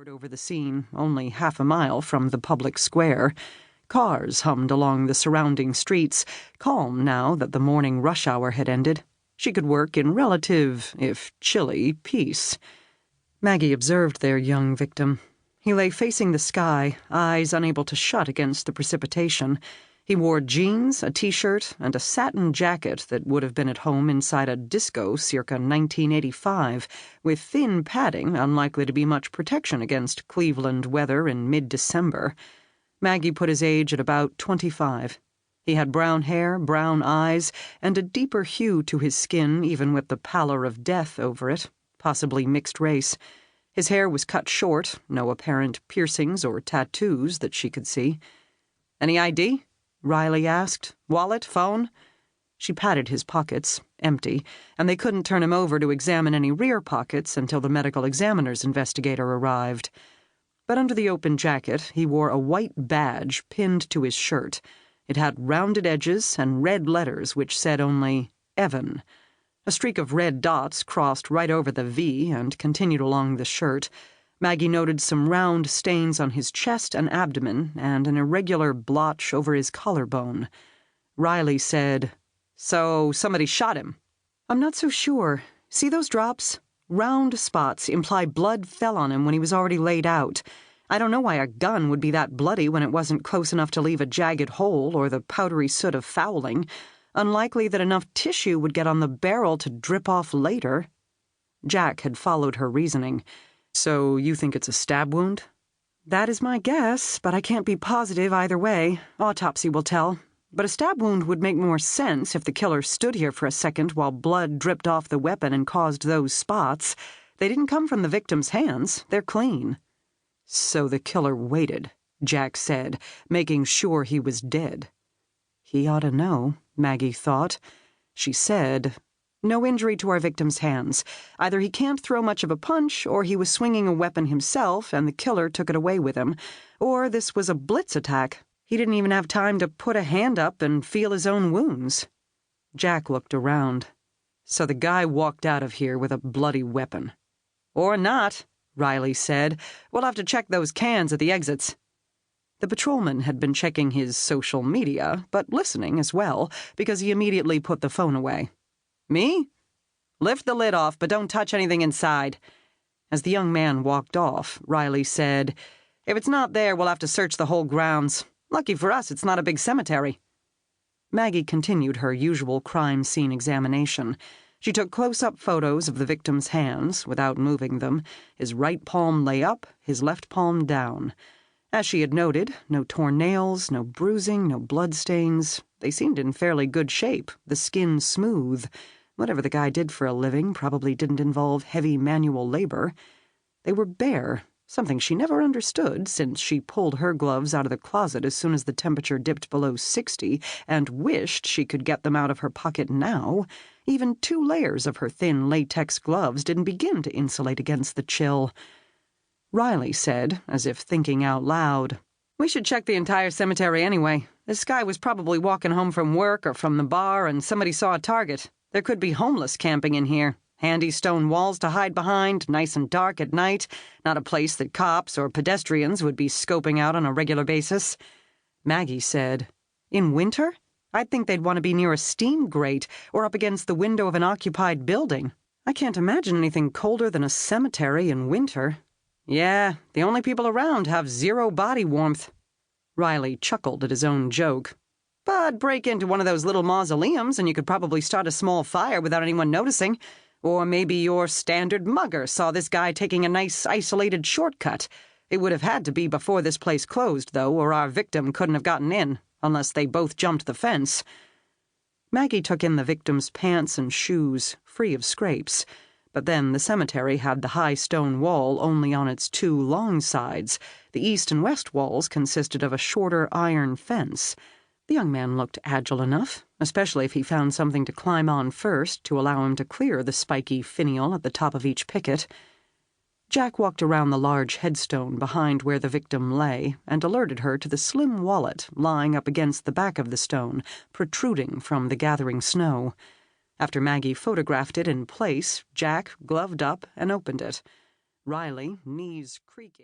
soared over the scene, only half a mile from the public square. Cars hummed along the surrounding streets, calm now that the morning rush hour had ended. She could work in relative, if chilly, peace. Maggie observed their young victim. He lay facing the sky, eyes unable to shut against the precipitation. He wore jeans, a T-shirt, and a satin jacket that would have been at home inside a disco circa 1985, with thin padding unlikely to be much protection against Cleveland weather in mid-December. Maggie put his age at about 25. He had brown hair, brown eyes, and a deeper hue to his skin even with the pallor of death over it, possibly mixed race. His hair was cut short, no apparent piercings or tattoos that she could see. "Any ID?" Riley asked. "Wallet? Phone?" She patted his pockets, empty, and they couldn't turn him over to examine any rear pockets until the medical examiner's investigator arrived. But under the open jacket, he wore a white badge pinned to his shirt. It had rounded edges and red letters which said only, Evan. A streak of red dots crossed right over the V and continued along the shirt. Maggie noted some round stains on his chest and abdomen and an irregular blotch over his collarbone. Riley said, "So somebody shot him?" "I'm not so sure. See those drops? Round spots imply blood fell on him when he was already laid out. I don't know why a gun would be that bloody when it wasn't close enough to leave a jagged hole or the powdery soot of fouling. Unlikely that enough tissue would get on the barrel to drip off later." Jack had followed her reasoning. "So you think it's a stab wound?" "That is my guess, but I can't be positive either way. Autopsy will tell. But a stab wound would make more sense if the killer stood here for a second while blood dripped off the weapon and caused those spots. They didn't come from the victim's hands. They're clean." "So the killer waited," Jack said, making sure he was dead. He ought to know, Maggie thought. She said, "No injury to our victim's hands. Either he can't throw much of a punch, or he was swinging a weapon himself and the killer took it away with him. Or this was a blitz attack. He didn't even have time to put a hand up and feel his own wounds." Jack looked around. "So the guy walked out of here with a bloody weapon." "Or not," Riley said. "We'll have to check those cans at the exits." The patrolman had been checking his social media, but listening as well, because he immediately put the phone away. "Me? Lift the lid off, but don't touch anything inside." As the young man walked off, Riley said, "If it's not there, we'll have to search the whole grounds. Lucky for us, it's not a big cemetery." Maggie continued her usual crime scene examination. She took close-up photos of the victim's hands, without moving them. His right palm lay up, his left palm down. As she had noted, no torn nails, no bruising, no bloodstains. They seemed in fairly good shape, the skin smooth. Whatever the guy did for a living probably didn't involve heavy manual labor. They were bare, something she never understood since she pulled her gloves out of the closet as soon as the temperature dipped below 60 and wished she could get them out of her pocket now. Even 2 layers of her thin latex gloves didn't begin to insulate against the chill. Riley said, as if thinking out loud, "We should check the entire cemetery anyway. This guy was probably walking home from work or from the bar and somebody saw a target. There could be homeless camping in here. Handy stone walls to hide behind, nice and dark at night. Not a place that cops or pedestrians would be scoping out on a regular basis." Maggie said, "In winter? I'd think they'd want to be near a steam grate or up against the window of an occupied building. I can't imagine anything colder than a cemetery in winter." "Yeah, the only people around have 0 body warmth." Riley chuckled at his own joke. "But break into one of those little mausoleums and you could probably start a small fire without anyone noticing. Or maybe your standard mugger saw this guy taking a nice isolated shortcut. It would have had to be before this place closed, though, or our victim couldn't have gotten in, unless they both jumped the fence." Maggie took in the victim's pants and shoes, free of scrapes. But then the cemetery had the high stone wall only on its 2 long sides. The east and west walls consisted of a shorter iron fence. The young man looked agile enough, especially if he found something to climb on first to allow him to clear the spiky finial at the top of each picket. Jack walked around the large headstone behind where the victim lay and alerted her to the slim wallet lying up against the back of the stone, protruding from the gathering snow. After Maggie photographed it in place, Jack gloved up and opened it. Riley, knees creaking.